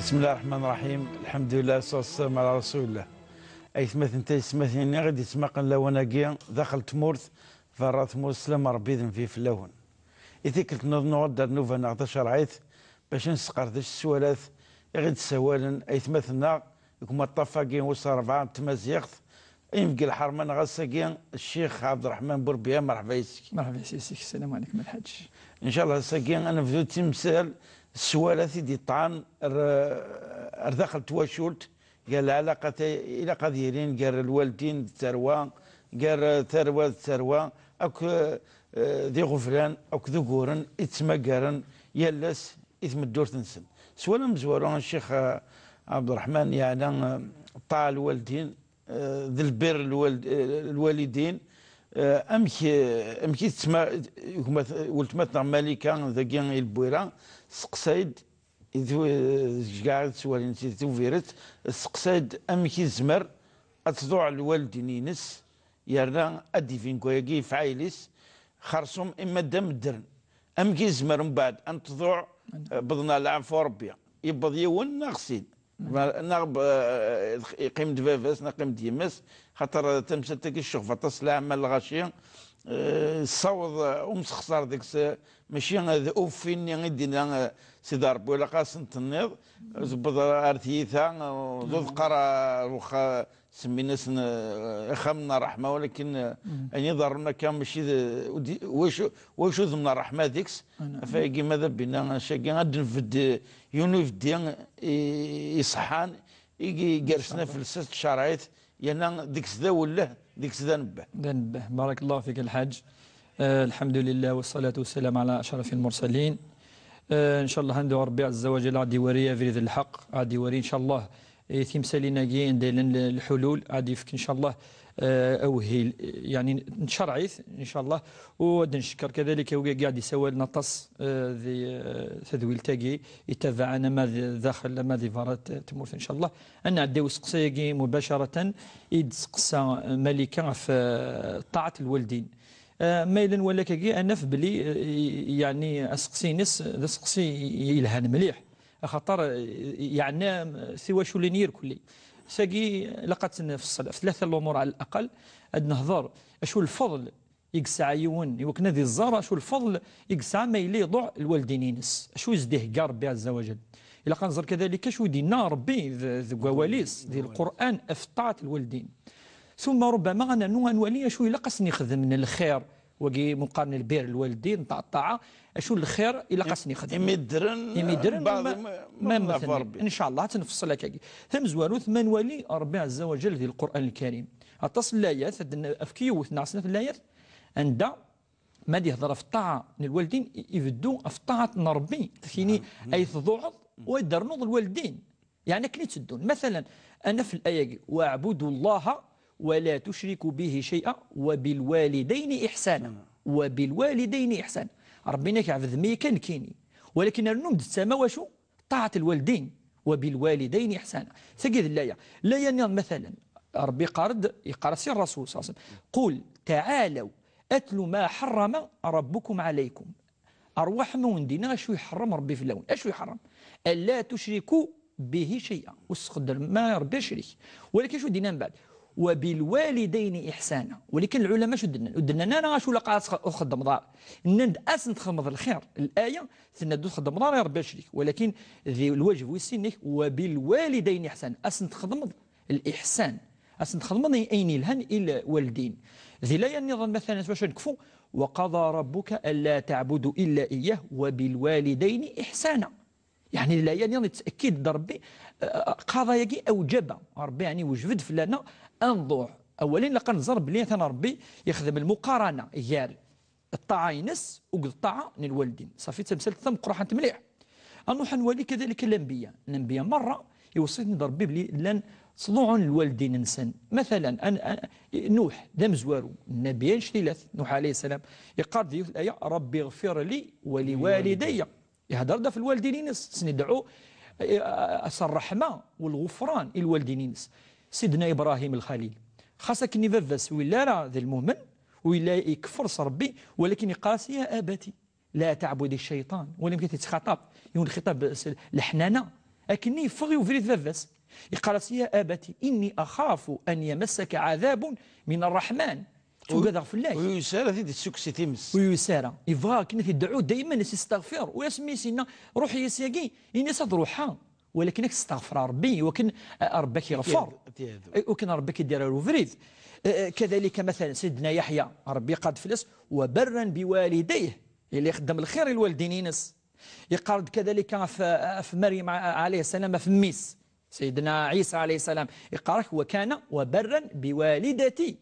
بسم الله الرحمن الرحيم. الحمد لله والصلاة والسلام على رسول الله. أي ثمث انت سمثيني غادي تسمقن لوناكيا داخل تمورث فرا تمورث سلام ربي ذن في فلاون. إذا كنت نوض نوفا نعطى شرعيت باش نسقر ذا السوالات غادي تسوالا أي ثمثنا يكون الطفاقين وصل 4 تمازيغت يمكن الحرمان غاساكين الشيخ عبد الرحمن بوربيا. مرحبا يسك. مرحبا سيسك. السلام عليكم الحاج. ان شاء الله ساكين انا بدو تمثال السوالات دي طعن داخل تواشولت قال العلاقه الى قديرين قال الوالدين الثروه قال ثروه الثروه اك ذي غفران اك ذكورن يتمقرن يلس اثم الدور تنسن سوالا مزورون الشيخ عبد الرحمن يعني طاع الوالدين ذي البر الوالدين امكي تسمى ولتمات مالكا ذاكي البويره سقسايد قاعد سوالين توفيرت سقسايد امكي زمر اتضوع الوالدين ينس يرنا ادي فين كويكي فعايليس خرصهم اما دم الدرن امكي زمر من بعد ان تضوع بضنا العفو ربي يبض يون ناقصين نغب يقيم دفافاس نقيم ديماس خاطر تمساتك الشغفه تصل عمل الغاشيه صوض ومسخسر ديك ماشي هذا اوفيني غيدينا سيدي ربي ولا قاسن تنيض زبط ارثيثا ضد قرا وخا سمينا خمنا رحمه ولكن اني ضرنا كان ماشي واش ضمن الرحمه ديكس فايقي ماذا بينا شاكي غاد نفد يونيف ديان يصحان يجي جالسنا في السست شرايط يانا ديك ذا ولا ديك ذا نبه. بارك الله فيك الحاج. الحمد لله والصلاة والسلام على أشرف المرسلين. إن شاء الله هندو ربي عز وجل غادي يوري فريد الحق غادي يوري إن شاء الله تمثالنا كي نديرن الحلول غادي يفك إن شاء الله أوهيل يعني نشرعيث إن شاء الله ونشكر كذلك قاعد يسوى لنا طس ذي تذويل تاقي يتابعنا ما داخل ما ذي فارات تمورث إن شاء الله أنا عديو سقسيقي مباشرة يدسقسا ملكا في طاعة الوالدين ميلا ولا كي أنا في بلي يعني أسقسي نس ذا سقسي يلهان مليح خاطر يعني سوى شو لنير كلي ساقي لقت في الصلاة في 3 الأمور على الأقل أد نهضر أشو الفضل يقسع يون يوكنا ذي الزارة أشو الفضل يقسع ما يلي يضع الوالدين ينس أشو يزديه قار ربي عز وجل إلا قنظر كذلك شو دينا ربي ذي قواليس ذي القرآن أفطعت الوالدين ثم ربما أنا نوالي أشو يلقسني خذ من الخير وقي مقارن البير الوالدين تاع الطاعه اشو الخير الى قسني خدم يمدرن ما مثلا ان شاء الله تنفصل هكاكي ثم زوارو ثمان ولي ربي عز وجل ذي القران الكريم اتصل الايات افكيو ناقصنا في الايات عند ما يهضر في الطاعه من الوالدين يبدو في طاعه ربي فيني اي تضوعض ويدرنوض الوالدين يعني كني تسدون مثلا انا في الايه واعبدوا الله ولا تشركوا به شيئا وبالوالدين إحسانا وبالوالدين إحسانا ربنا كيعبد مي كان كيني ولكن النوم تسمى وشو طاعة الوالدين وبالوالدين إحسانا سجد الآية لا ينام مثلا ربي يقرأ سير الرسول صلى الله عليه وسلم قل تعالوا أتلوا ما حرم ربكم عليكم أرواح ما وندينا شو يحرم ربي في اللون أشو يحرم ألا تشركوا به شيئا واستقدر ما ربي يشرك ولكن شو دينا من بعد وبالوالدين إحسانا ولكن العلماء شو دنا انا شو لقى خدم دار ند اسن تخدم الخير الايه ثنا تخدم دار يا ربي يشريك ولكن ذي الواجب ويسينك وبالوالدين إحسانا اسن تخدم الاحسان اسن تخدم اين الهن الى والدين ذي لا ينظن مثلا باش نكفوا وقضى ربك الا تعبدوا الا اياه وبالوالدين إحسانا يعني لا يعني تاكيد ربي قضى يجي اوجب ربي يعني وجبد فلان انظر اولا لقى نزر بلي انا ربي يخدم المقارنه يار الطاعه ينس والطاعه من الوالدين صافي تمثل ثم قرحه مليح انو حنولي كذلك الانبياء مره يوصيني ربي بلي لن صنوع الوالدين انسان مثلا أنا نوح ذا مزوارو النبيين شتيلات نوح عليه السلام يقال في الايه ربي اغفر لي ولوالدي يهدر في الوالدين سندعو الرحمه والغفران الوالدين سيدنا ابراهيم الخليل خاصك كني فافاس ولا راه ذا المؤمن ولا يكفر ربي ولكن يقاس يا ابتي لا تعبد الشيطان ولم تتخاطب يكون خطاب الحنانه لكني يفغي وفريد فافاس يقال يا ابتي اني اخاف ان يمسك عذاب من الرحمن توقع في الله ويسارة ذي السكسي تيمس ويسارة يبغى كنا تدعو دائما يستغفر ويسمي سينا روحي يسيقي إني صد روحها ولكنك تستغفر ربي وكن ربك يغفر وكن ربك يدير له فريد كذلك مثلا سيدنا يحيى ربي قاد فلس وبرا بوالديه اللي يخدم الخير الوالدين ينس يقارد كذلك في مريم عليه السلام في ميس سيدنا عيسى عليه السلام يقارك وكان وبرا بوالدتي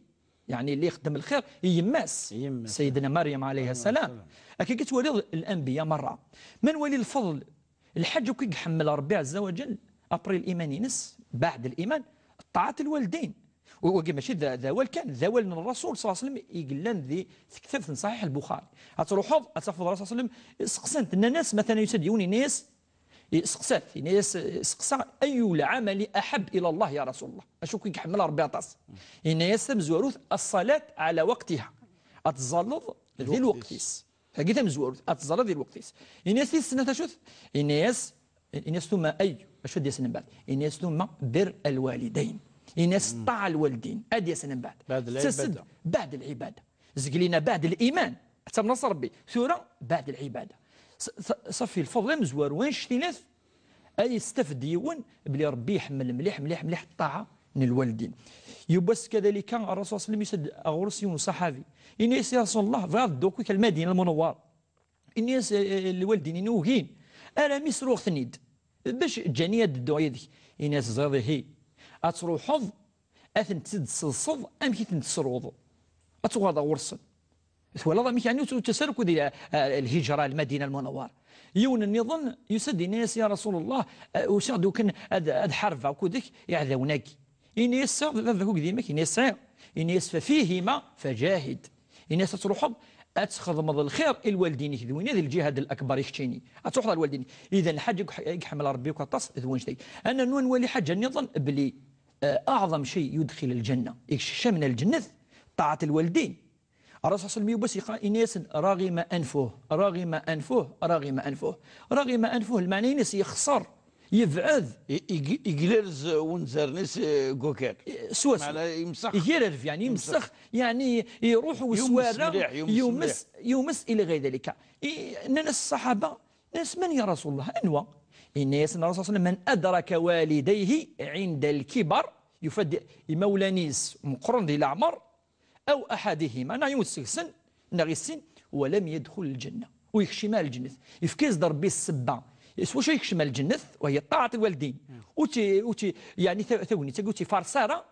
يعني اللي يخدم الخير يماس سيدنا مريم عليه السلام أكيد كتولي الأنبياء مرة من ولي الفضل الحج كي يحمل ربي عز وجل أبري الإيمان ينس بعد الإيمان طاعة الوالدين وكما ماشي ذا كان ذا من الرسول صلى الله عليه وسلم يقول ذي كتاب صحيح البخاري أتروحوا أتفضل الرسول صلى الله عليه وسلم سقسنت أن الناس مثلا يسديوني ناس سقسات ناس سقسا أي العمل أحب إلى الله يا رسول الله أشو كي يحمل ربي عطاس إن يسم زوروث الصلاة على وقتها أتزلط ذي الوقتيس فقيت مزوروث أتزلط ذي الوقتيس إن يس السنة تشوث إن يس ثم أي أشو دي سنة بعد إن يس ثم بر الوالدين إن يس طاع الوالدين أدي سنة بعد العبادة بعد العبادة زقلينا بعد الإيمان حتى نصر ربي ثورة بعد العبادة صفي الفضل مزوار وين شتيناث أي يستفد يون بلي ربي يحمل مليح مليح مليح الطاعة من الوالدين يبس كذلك كان الرسول صلى الله عليه وسلم يسد أغرسي صحابي إنيس يا رسول الله فغاد دوكوك المدينة المنورة إنيس الوالدين نوهين أنا ميسروغ ثنيد باش جانية الدعية ذي إنيس زاضي هي أتروحض أثن تسد صلصض أم كي تنتسروض أتغاض ورصن ولا ضمك يعني تسركوا دي الهجرة المدينة المنورة يون النظام يسد الناس يا رسول الله وسعدوا كان هذا حرف وكودك يعذونك إن يسعد هذا هو قديمك إن يسعى إن يسفى فيهما فجاهد إن يستروح أتخذ مضى الخير الوالدين يكذبون هذا الجهاد الأكبر يختيني أتروح الوالدين إذا الحاج يحمل ربي وكتص ذوين شيء أنا نون ولي حاجة النظام بلي أعظم شيء يدخل الجنة يكشف من الجنة طاعة الوالدين الرسول صلى الله عليه وسلم يقول إناس راغم أنفه راغم أنفه راغم أنفه راغم أنفه المعنى إناس يخسر يبعد يقلرز ونزر ناس كوكاك سواس يمسخ يرف يعني يمسخ يعني يروح وسوارة يمس إلى غير ذلك إن الصحابة ناس من يا رسول الله أنواع الناس الرسول صلى الله عليه وسلم من أدرك والديه عند الكبر يفد مولانيس مقرن ذي الأعمار أو أحدهما أنا يمسكسن نغسن ولم يدخل الجنة ويكشمال الجنة يفكيز ضربي السبع واش يكشمال الجنة وهي طاعة الوالدين وتي يعني ثوني تقول فارسارة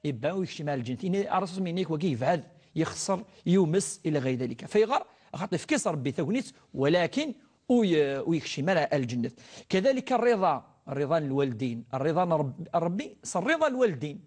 يبقى ويكشمال الجنة إن الرسول من هيك وكيف هذا يخسر يمس إلى غير ذلك فيغار خاطر يفكيز ربي ثونيت ولكن ويكشمال الجنة كذلك الرضا الوالدين الرضا ربي صار رضا الوالدين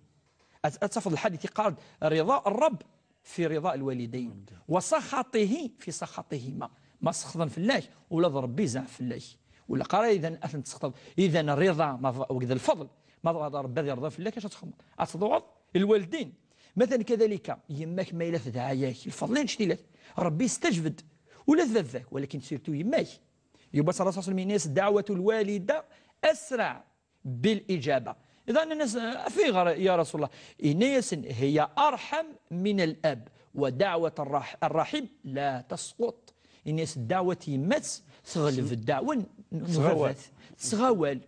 أتفضل الحديث قال رضا الرب في رضا الوالدين وسخطه في سخطهما ما سخطا في الله ولا ربي زعف في الله ولا قال إذا أثن تسخط إذا الرضا وكذا الفضل ما ربي يرضى في الله كاش تخمر أتضوض الوالدين مثلا كذلك يماك ما يلف دعاياك الفضلين شتيلات ربي استجبد ولا ذاك ولكن سيرتو يماك يبقى صلى الله عليه وسلم الناس دعوة الوالدة أسرع بالإجابة إذا الناس في يا رسول الله الناس هي أرحم من الأب ودعوة الرحم لا تسقط الناس الدعوة يمس تغلب الدعوة تغوال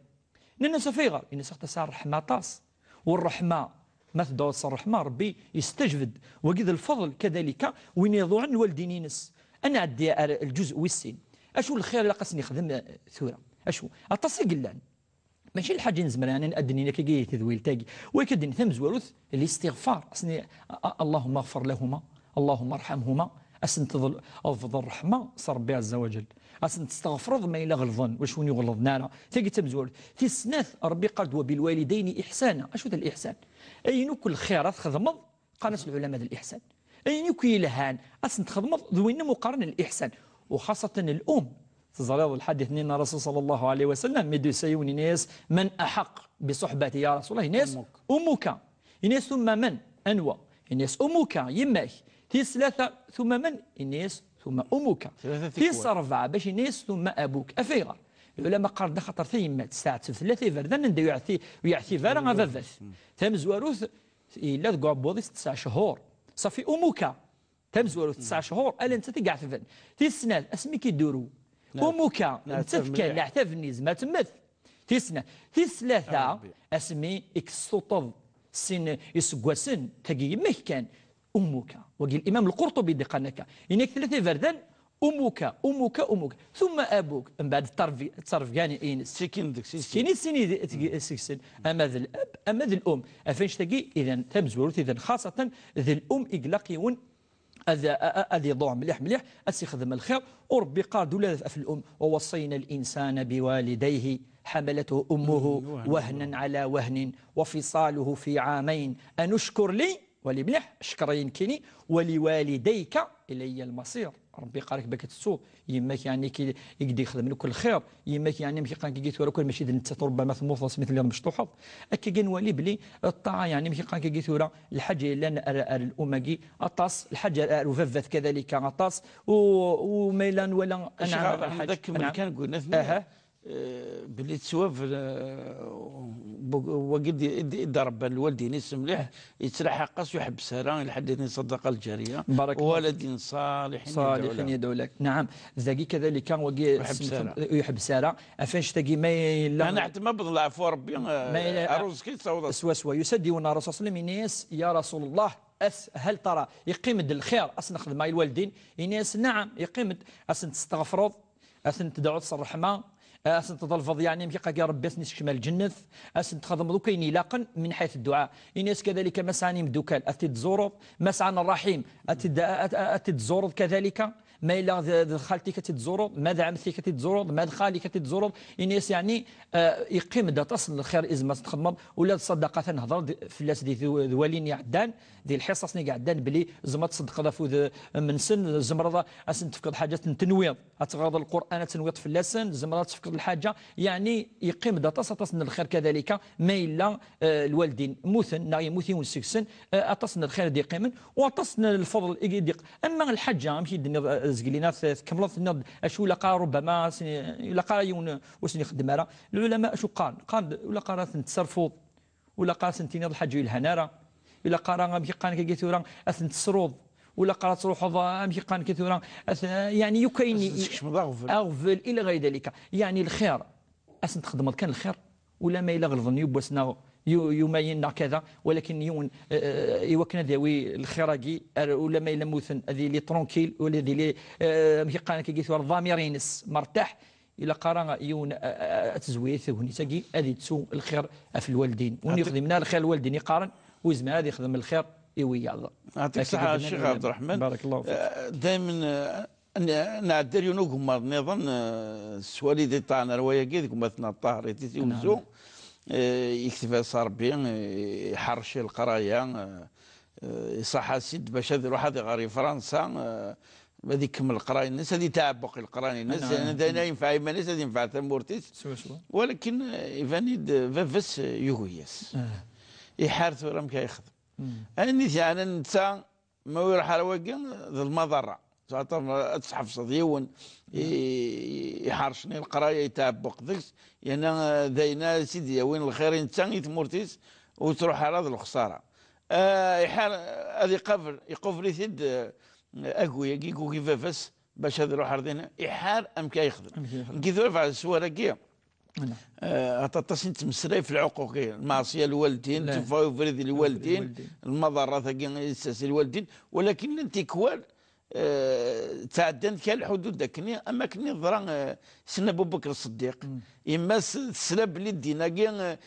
الناس فيغر الناس تسار رحمة طاس والرحمة ما تدور الرحمة ربي يستجبد وقد الفضل كذلك وين يضوع الوالدين ينس أنا عندي الجزء والسين أشو الخير اللي قصني خدم ثورة أشو أتصي قلان ماشي الحاجة نزمر يعني نأدني لك جاي تذويل تاجي ويكدني ثم زوروث الاستغفار أصني اللهم اغفر لهما اللهم ارحمهما أسن أفضل الرحمة صار ربي عز وجل أسن تستغفر ما إلى غلظن وشون يغلظنا أنا تاجي تمزور في السناث ربي قال وبالوالدين إحسانا أشو ذا الإحسان أي نوكل خيرات خدمض قانس العلماء ذا الإحسان أي نوكي لهان أسن تخدمض ذوين مقارنة الإحسان وخاصة الأم تزريض الحديث أن الرسول صلى الله عليه وسلم مدو سيوني ناس من أحق بصحبتي يا رسول الله ناس أمك ناس ثم من أنوى ناس أمك يماك في ثلاثة ثم من الناس ثم أمك في أربعة باش ناس ثم أبوك أفيغر العلماء قال خاطر تيمات ساعه ثلاثه فردان نديو يعثي فارا غفافات تمزواروث الا كعبوضي 9 شهور صافي امك تمزواروث 9 شهور الا انت تقع ثفن تيسناد اسمي كيدوروا امك انت كان اعتفني زعما تمث تيسنا تيسلاثه اسمي اكسطوطب سن يسقوسن تجي مه كان امك وقال الامام القرطبي دقنك انك ثلاثه فردان امك ثم ابوك من بعد التصرف كان اينس سكين سكسن اما ذا الاب اما ذا الام افنش تجي اذا تمزورت اذا خاصه ذا الام اقلقيون هذه ضوع مليح أسيخدم الخير وربي قال دولا في الأم ووصينا الإنسان بوالديه حملته أمه وهنا على وهن وفصاله في عامين أنشكر لي ولملح شكرين كيني ولوالديك إلي المصير ربي قالك بك تسوق يماك يعني كي يقدر يخدم لك الخير يماك يعني ماشي قال كي تورا كل ماشي انت ربما ثموث مثل اللي مش تحط اكي كان ولي بلي الطاعه يعني ماشي قال كي تورا الحاجه لان الامكي اطاس الحاجه رففت كذلك اطاس وميلان ولا انا ذاك من كان قلنا بلي تسواف وقد ضرب الوالدين اسم مليح يتسرح قص يحبس راه لحد الصدقه الجاريه ولد صالحين يدعو لك نعم ذاكي كذلك يحبس راه افاش تجي ما انا اعتمد بضل عفو ربي عروس كي تصوت سوا يسديون الرسول صلى الله عليه وسلم يا رسول الله هل ترى يقيم الخير اصلا نخدم مع الوالدين الناس نعم يقيم اصلا تستغفروا اصلا تدعوا الرحمه أسن تضلفض يعني مكي يا ربي أسن شمال الجنة أسن تخدم ذوك ينيلاقا من حيث الدعاء الناس كذلك مسعني مدوكال أتد زورض مسعنا الرحيم أتد زورض كذلك ما إلا خالتك تتزورض ماذا عمتك تتزورض ماذا خالك تتزورض الناس يعني يقيم دا تصل الخير إذا ما تخدم ولا صدقة نهضر في الناس دي ذوالين يعدان دي الحصص ني قعدان بلي زعما تصدق ذا من سن زمرضه أسن تفقد حاجة تنويض أتغاض القرآن تنويض في اللسان زمرضه تفقد الحاجة يعني يقيم دا تصل الخير كذلك ما إلا الوالدين موثن نا يموثين ونسكسن أتصن الخير دي قيمن وأتصن الفضل يديق أما الحاجة ماشي زقلينات كملت النض اشو لقى ربما لقى يون وسن يخدم راه العلماء شو قال ولا قرا تصرفوا ولا قرا سنتين الحج الهناره ولا قرا مشي قان كيتورا اثن تسرود ولا قرا تروح مشي قان كيتورا يعني يكاين اغفل الى غير ذلك يعني الخير اثن تخدم كان الخير ولا ما الى غلظن يبسنا يمين كذا ولكن يون يوكنا ذوي الخراجي ولا ما إلا موثن هذه اللي ترونكيل ولا ذي اللي مشي قانا كيقيثوا الضاميرينس مرتاح إلى قرا يون تزويث ونساقي هذه تسو الخير في الوالدين ونخدم من الخير الوالدين يقارن وزمان هذا يخدم الخير يويا يعطيك الصحة الشيخ عبد الرحمن بارك الله فيك دائما نعدر ينوكم نظن السوالي دي تاعنا روايه كي مثلا الطاهر يتيوزو يكتفى صار بين يحرش القرايه يصح سيد باش هذا يروح هذا غير فرنسا هذه يكمل القرايه الناس هذه تعبق القرايه الناس هذا ينفع ما الناس هذه ينفع تمورتيس ولكن يفاني فافس يهويس يحارث ورا كيخدم اني يعني انت ما يروح على وجه المضره تصحف صديون يحرشني القرايه يتعبق ذكس يعني داينا سيدي وين الخير انت يتمورتيس وتروح على هذه الخساره هذه يقفل يثد اقويا كيكو كيفافس باش هذا يروح ردينا يحار ام كيخدم كيف على السواره كي أتصنت مسري في العقوق المعصية الوالدين تفاوض فريد الوالدين المضرات كي الوالدين ولكن انت كوال تعدنت كالحدود داكني اما كني ضرا سنا ابو بكر الصديق اما السلاب اللي دينا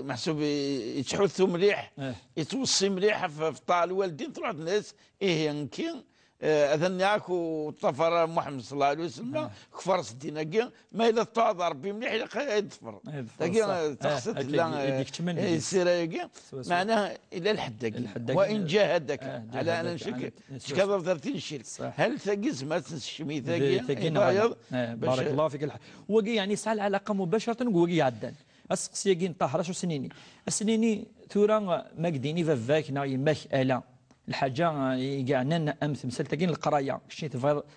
محسوب يتحثوا مليح يتوصي مليح في طاع الوالدين تروح الناس ينكي اذن ياك وطفر محمد صلى الله عليه وسلم كفر الدين ما الا طاع ربي مليح يظفر تقصد لا السيره معناها الى الحد وان جاهدك على ان نشرك كذا 30 شرك هل ثقيز ما تنشمي ثقي بارك الله فيك وقي يعني سال العلاقه مباشره وقي عدان السقسيقين طاهره شو سنيني السنيني ثورا ما قديني ففاك نا يماك الا الحاجه كاعنا امس مسلتين القرايه شي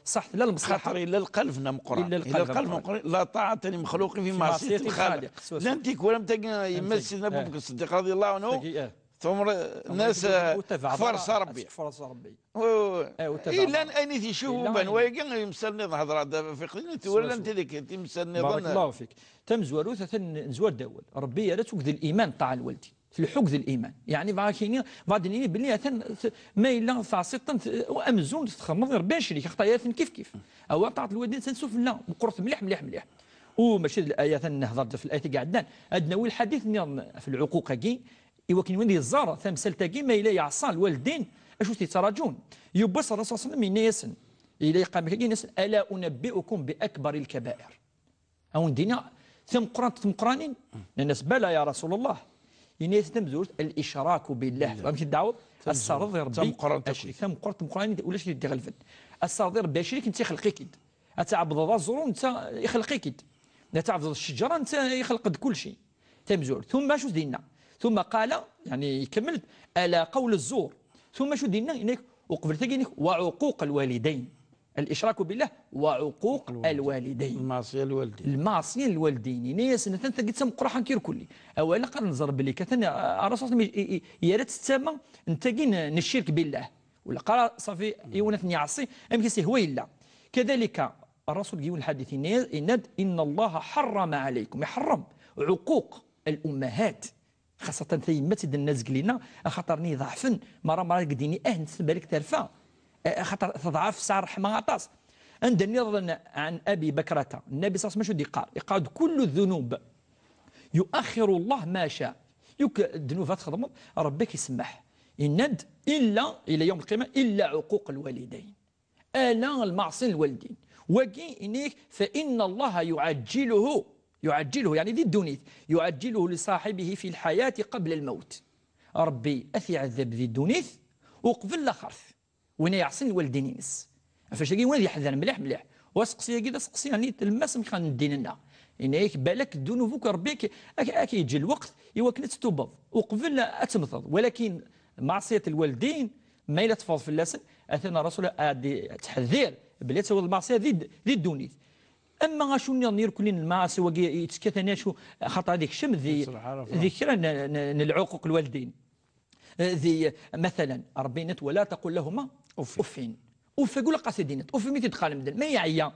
صح لا المصلحه خاطر الا القلب مقرا الا القلب مقرا لا طاعه لمخلوق في معصيه الخالق لا انت ولم تجد سيدنا ابو بكر الصديق رضي الله عنه ثم الناس فرس ربي الا اني تشوفوا بان ويقن يمسلني هضره في قضيه ولا انت ذيك تمسلني بارك الله فيك تم زوارو نزوار دول ربي يا ريت الايمان طاع الوالدين في الحقد الايمان يعني فاكيني بعدين باللي ما الا فاسطا وامزون تخمض ربي شريك خطايات كيف او طاعه الوالدين تنسوف لا وقرت مليح وماشي الايات نهضر في الايات قاعدين ادنا الحديث في العقوق كي ولكن وين الزاره ثمثل تاكي ما الا يعصى الوالدين اشو تيتراجون يبص الرسول صلى الله عليه وسلم ينسن الى قام كي ينسن الا انبئكم باكبر الكبائر او دينا ثم قرانين الناس بلى يا رسول الله يناس تمزوج الاشراك بالله فهمتي الدعوه الصرد ربي ثم قرات قرانين ولا شي تغلفن الصرد ربي شريك انت خلقيك اتعبد الزرون انت يخلقيك تعبد الشجره انت يخلق كل شيء تمزوج ثم شو دينا ثم قال يعني كملت الا قول الزور ثم شو دينا هناك وقبل تجينك وعقوق الوالدين الاشراك بالله وعقوق الوالدين المعصيه الوالدين ناس انت قلت سم قرحا كير كلي اولا قال نزر بلي كثن الرسول يا ريت تسمى انت جين الشرك بالله ولا قال صافي يونت يعصي ام كيسي هو الا كذلك الرسول يقول الحديث ان الله حرم عليكم يحرم عقوق الامهات خاصة ثيمة الناس قلينا خاطرني ضعفن مرة قديني بالك ترفع خاطر تضعف سعر رحمة عطاس عندني عن أبي بكرة النبي صلى الله عليه وسلم يقال كل الذنوب يؤخر الله ما شاء الذنوب تخدم ربك يسمح إند إلا إلى يوم القيامة إلا عقوق الوالدين ألا المعصية الوالدين وكي إنيك فإن الله يعجله يعني ذي الدنيا يعجله لصاحبه في الحياة قبل الموت ربي أثي عذب ذي الدنيا وقبل الآخر وين يعصي الوالدين ينس فاش وين يحذر مليح وسقسي كذا سقسي يعني تلمس مكان الدين لنا إنك بالك ذنوبك ربك أكي يجي الوقت يوكل تتوبض وقبل أتمثض ولكن معصية الوالدين ما إلا تفض في اللسن أثنى رسول تحذير بلي تسوي المعصية ذي الدنيا اما شو نير كلين المعاصي وكي يتكثنا شو خاطر هذيك شم ذي كرا العقوق الوالدين ذي مثلا ربي ولا تقول لهما اوفين اوف يقول قاصدين اوف متى تدخل مدن ما يعيا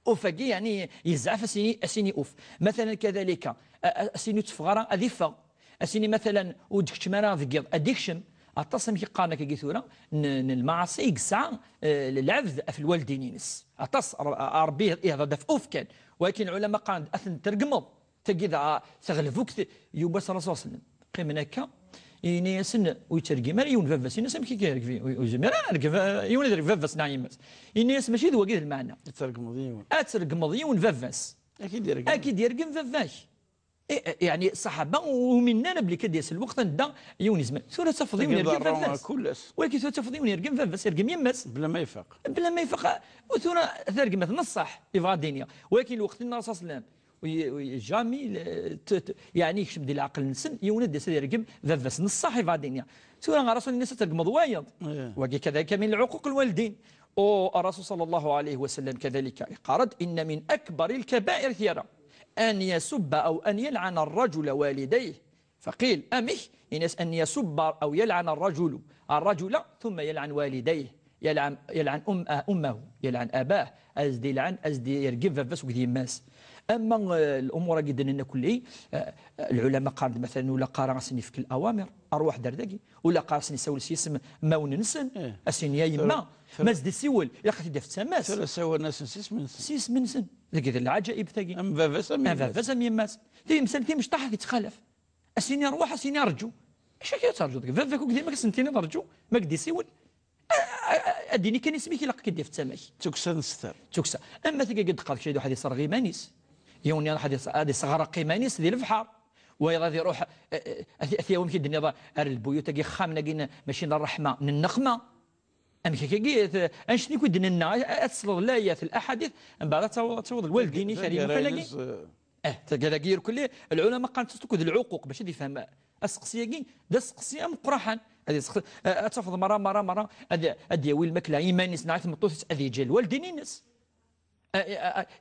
اوف يعني يزعف اسيني اوف مثلا كذلك اسيني تفغرا اذيفا اسيني مثلا ودك تمارا ذكيض اديكشن اتصم كي قالنا كي ثوره المعاصي يقسع العبد في الوالدين ينس اتص ربي يهضر في اوف كان ولكن العلماء قال اثن ترقمض تجد تغلفوك يوبس الرسول صلى الله عليه وسلم قيم هناك ينسن ويترجم يون فافس ينس كي كيرك في وزمر يون يدرك فافس نايمس ينس ماشي ذو وقيد المعنى ترقمض يون فافس اكيد يرقم فافاش يعني الصحابه ومننا بلي كديس الوقت ندا يونيزم سوره تفضي ونرقم فافاس ولكن سوره تفضي ونرقم فافاس يرقم يمس بلا ما يفق وثوره ترقم نصح يفادينيا ولكن الوقت الرسول صلى الله عليه وسلم وجامي يعني يكشم ديال العقل نسن يوند ديال يرقم فافاس نصح يفادينيا سوره رسول الناس ترقم ضوايض وكي كذلك من العقوق الوالدين والرسول صلى الله عليه وسلم كذلك قال ان من اكبر الكبائر ثيرا أن يسب أو أن يلعن الرجل والديه فقيل أمه إنس أن يسب أو يلعن الرجل ثم يلعن والديه يلعن أمه يلعن أباه أزدي يلعن أزدي يرقب فبس وكذي ماس أما الأمور جدا إن كل العلماء قال مثلا ولا قارا سني في الأوامر أروح دردقي ولا قارا سني سول سيسم ما وننسن أسني يا يما ماز دي سيول إلا خدي دفت سماس ثلاث سوى الناس سيس من سن ذيك العجائب ثقي أم فافس أم يماس ذي مسألتي مش طاحك يتخلف أسني أروح أسني أرجو إيش كي ترجو ذيك فافك وكذي ما كسنتيني ترجو ما كدي سيول أديني كان اسمك إلا كي دفت سماش تكسى نستر تكسى أما ثقي قد قال شي واحد يصير غيمانيس يوني هذه صغار قيمانيس ديال البحر ويغادي يروح يوم كي الدنيا البيوت كي خامنا كي ماشي الرحمه من النقمه ام كي انشني كي دنا تصل الايات الاحاديث من بعد تعوض الوالدين كريم فلاقي كذا غير كل العلماء قالت تكون العقوق باش يفهم السقسيه كي دا السقسيه مقرحان هذه تفض مره هذه ويل الماكله ايماني نعرف مطوس هذه جا الوالدين نس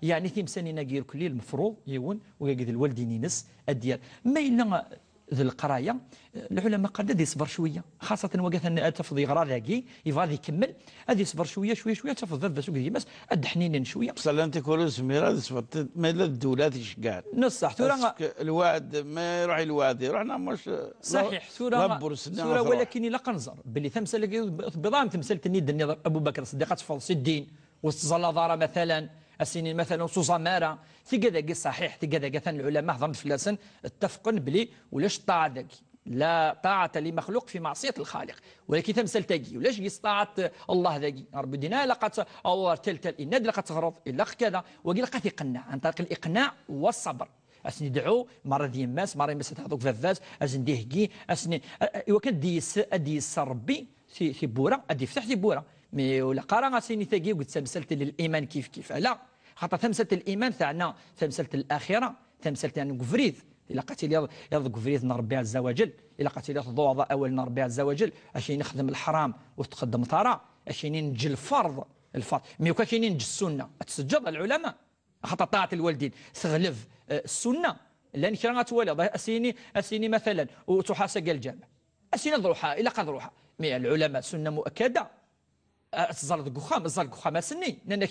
يعني تيمسانينا غير كل المفروض يون ويقعد الوالدين نس ديال ما الا ذي القرايه العلماء قال يصبر شويه خاصه وقت ان تفض يغرى ذاكي يبغى يكمل هذه يصبر شويه تفض ذا سوق يمس قد حنين شويه بصح انت كل زميره صبرت ما لا الدولات يشكال نصح ثورة الواد ما يروح الواد يروحنا مش صحيح ثورة ولكن لا قنزر باللي تمثل بضام تمثل تنيد النظام ابو بكر الصديق تفضل سدين والزلازاره مثلا السنين مثلا سوزامارا تيكذا صحيح تيكذا ثان العلماء ضمن فلاسن اتفقن بلي ولاش طاعه ذاك لا طاعه لمخلوق في معصيه الخالق ولكن تمثل تاكي ولاش يستطاعت الله ذاكي ربي دينا لقات او تل الناد لقات تغرض الا كذا وقيل لقات يقنع عن طريق الاقناع والصبر اسني دعو مره ديال ماس مره ماس تحطوك فافاز اسن ديهكي اسني وكان ديس ربي في بوره ادي فتح في بوره مي ولا قرا سيني ثاقي قلت تمثلت للايمان كيف لا خاطر تمثلت الايمان تاعنا تمثلت الاخره تمثلت يعني كفريد الا قتل يض كفريد ربي عز وجل الا قتل ضوض اول ربي عز وجل اشي نخدم الحرام وتقدم طرا اشي ننجي الفرض مي كاين ننجي السنه تسجد العلماء خاطر طاعه الوالدين تغلف السنه لان كرا غتولي اسيني مثلا وتحاسق الجامع اسيني ضروحه الا قد روحها مي العلماء سنه مؤكده الزلق خام سني لانك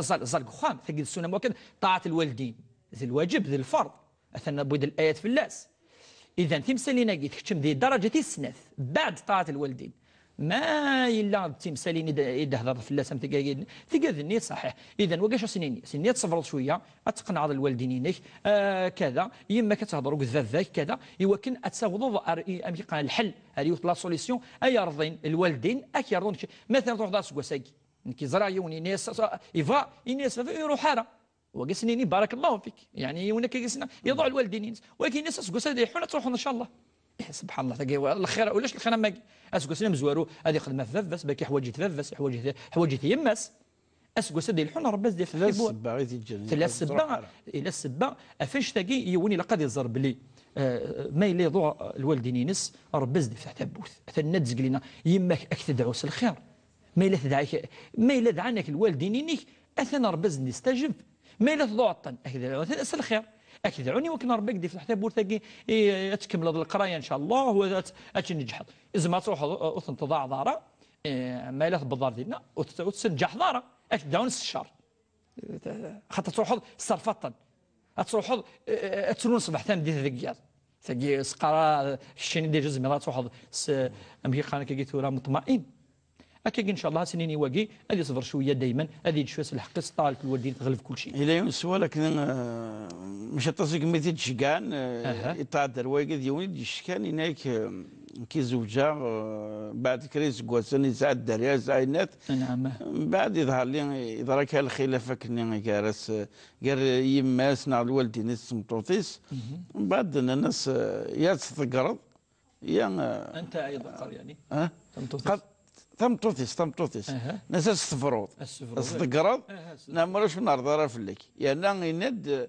زلق خام تجد السنه مؤكد طاعه الوالدين ذي الواجب ذي الفرض اثنى بود الايات في اللاس اذا تمثلين قيت تكتم ذي درجه السنث بعد طاعه الوالدين ما الا تمثلين يدهضر في اللاس تقاذني صحيح اذا وكاش سنين تصبروا شويه اتقنع الوالدين كذا يما كتهضروا كذا كذا يمكن اتساوضوا الحل هذه لا سوليسيون اي يرضين الوالدين اك يرضون مثلا تروح دار سكواساكي كي زرع يوني ناس يفا الناس يروح حاره وقسنيني بارك الله فيك يعني يونك قسنا يضع الوالدين ولكن الناس سكواسا يحون تروحوا ان شاء الله سبحان الله تلقى الخير ولاش الخير ما اسكو مزوارو هذه خدمه فافس باكي حوايج تفافس حوايج يماس اسكو سدي الحون ربي ديال ثلاث السبه الى السبه افاش تلقى يوني لقد يزرب لي ما يلي يضوع الوالدين نس ربي زد يفتح تبوث ثنا تزقلينا يماك اكتدعوس الخير ما الا تدعيك ما الا دعانك الوالدين نيك اثنا ربي زد يستجب ما الا تضوع الطن اكيد الخير اكيدعوني وكنا ربي قد يفتح تبوث ثقي تكمل القرايه ان شاء الله هو تنجح اذا ما تروح وتنتضاع ضاره ما الا تبضار ديالنا وتنجح ضاره اكيدعون الشهر خاطر تروح صرفطا تروح ترون صباح ثاني ديال ذكيات ثقي سقرا الشيني ديال جوج مرات تروح امي قال كي راه مطمئن اكيد ان شاء الله سنين واقي هذه صبر شويه دائما هذه شويه الحق طالب الوالدين تغلب كل شيء الى يونس ولكن مش تصيق ميتي تشكان يتعذر واقي ديوني شكان هناك كي زوجة بعد كريس كواسني ساعد دريا ساعدنات نعم بعد يظهر لي يدرك الخلافه كني كارس قال يماس نع الوالدين السمطوطيس بعد الناس يا تتقرض يا انت ايضا قال يعني تمطوطيس ناس السفروض الصدقرض نعمروش نرضى راه فلك يعني يند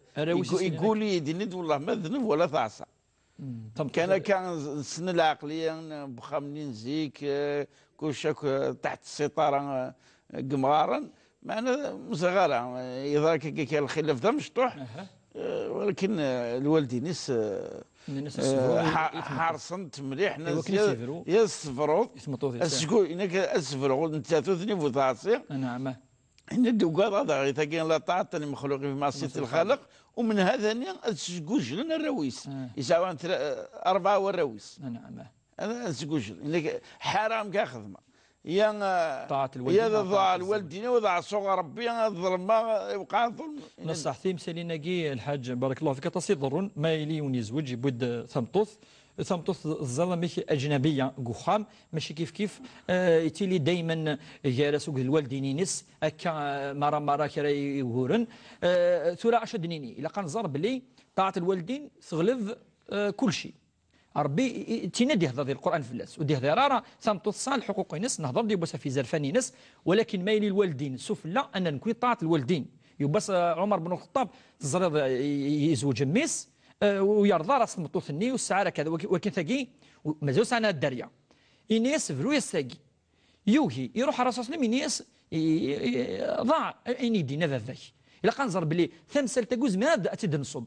يقول لي ند والله ما ذنب ولا تعصى كان السن العقليه بخامنين زيك كلشاك تحت السيطره قمارا معنا مصغره يدرك كان الخلاف ده مشطوح ولكن الوالدين حارصنت مليح ناس يا السفروض اسكو انك السفروض انت تثني فوتاسي نعم ان الدوكا هذا تاكين لا طاعه لمخلوق في معصيه الخالق ومن هذا اسكوجلنا الرويس يساوي 4 والرويس نعم انا اسكوجل انك حرام كخدمه يا طاعة الوالدين يا ضاع الوالدين وضاع صغر ربي الظلمه يوقع الظلم نصح ثيم ساليناكي الحاج بارك الله فيك تصيدرون ما يلي ونيزوج يبود ثمطوث الظلمه ماشي اجنبيه قخام ماشي كيف يتيلي دائما جالس الوالدين نس هكا مره كرا يهورن ثورة اشدنيني الا كنزر بلي طاعه الوالدين تغلب كل شيء ربي تينادي هذا القران في اللاس ودي هذا راه ثمطوث صالح حقوق ناس نهضر دي بوسا في زرفاني ناس ولكن ما يلي الوالدين سفلى ان نكون طاعه الوالدين يبص عمر بن الخطاب تزرد يزوج ميس ويرضى راس المطوثني والسعاره كذا ولكن ثقي مازال سنه الدريه إنيس فرو يستاقي يوهي يروح الرسول صلى الله عليه وسلم ضاع أين يدينا ذاك إلا كنظر بلي ثمثل تجوز ما تدنصب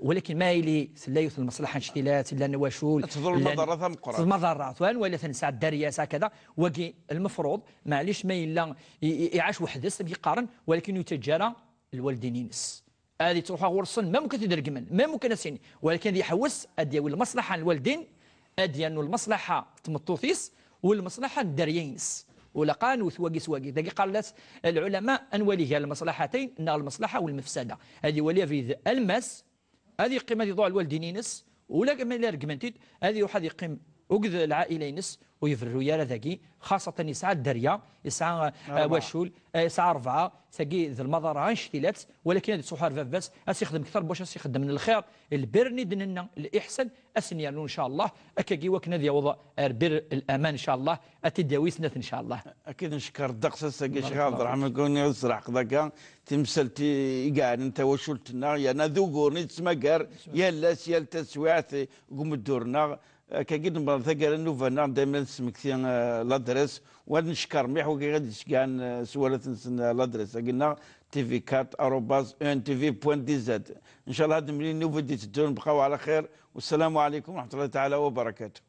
ولكن ما يلي سلايث المصلحة نشتيلات إلا نواشول تفضل المضرات المقرات المضرات ولا تنسى الدرية كذا وكي المفروض معليش ما إلا يعاش وحدس يقارن ولكن يتجارى الوالدين ينس هذه تروح غرصن ما ممكن تدرك من ما ممكن اسيني ولكن يحوس أدي المصلحة الوالدين أدي أنه المصلحة تمطوثيس والمصلحة الدريينس ولا قانو سواقي ذاك قالت العلماء أن وليها المصلحتين أن المصلحة والمفسدة هذه وليها في المس هذه قيمة ضوء الوالدينينس ولا كما لا رقمنتيد هذه واحد يقيم وقد العائلينس ويفروا يا ذاكي خاصة يسعى الدريا يسعى واشول يسعى 4 ثقي ذا المضار شتيلات ولكن هذه صحار فاباس يخدم اكثر باش يخدم من الخير البر ندننا الاحسن اسنيانو ان شاء الله اكاكي وكنا ذي وضع بر الامان ان شاء الله اتداوي سنه ان شاء الله اكيد نشكر الدقس ساقي شيخ عبد الرحمن كوني يسرع قضاك تمثلتي قاعد انت وشلتنا يا نذوقوني تسمقر يا لاس يا التسويعات قوم دورنا كاكيد نبغى ثقل النوفانا دائما سمكتي لادريس ونشكر ميح وكي غادي تشكان سوالات لادريس قلنا tv4@untv.dz ان شاء الله هاد ملي نوفا دي تدون بقاو على خير والسلام عليكم ورحمه الله تعالى وبركاته.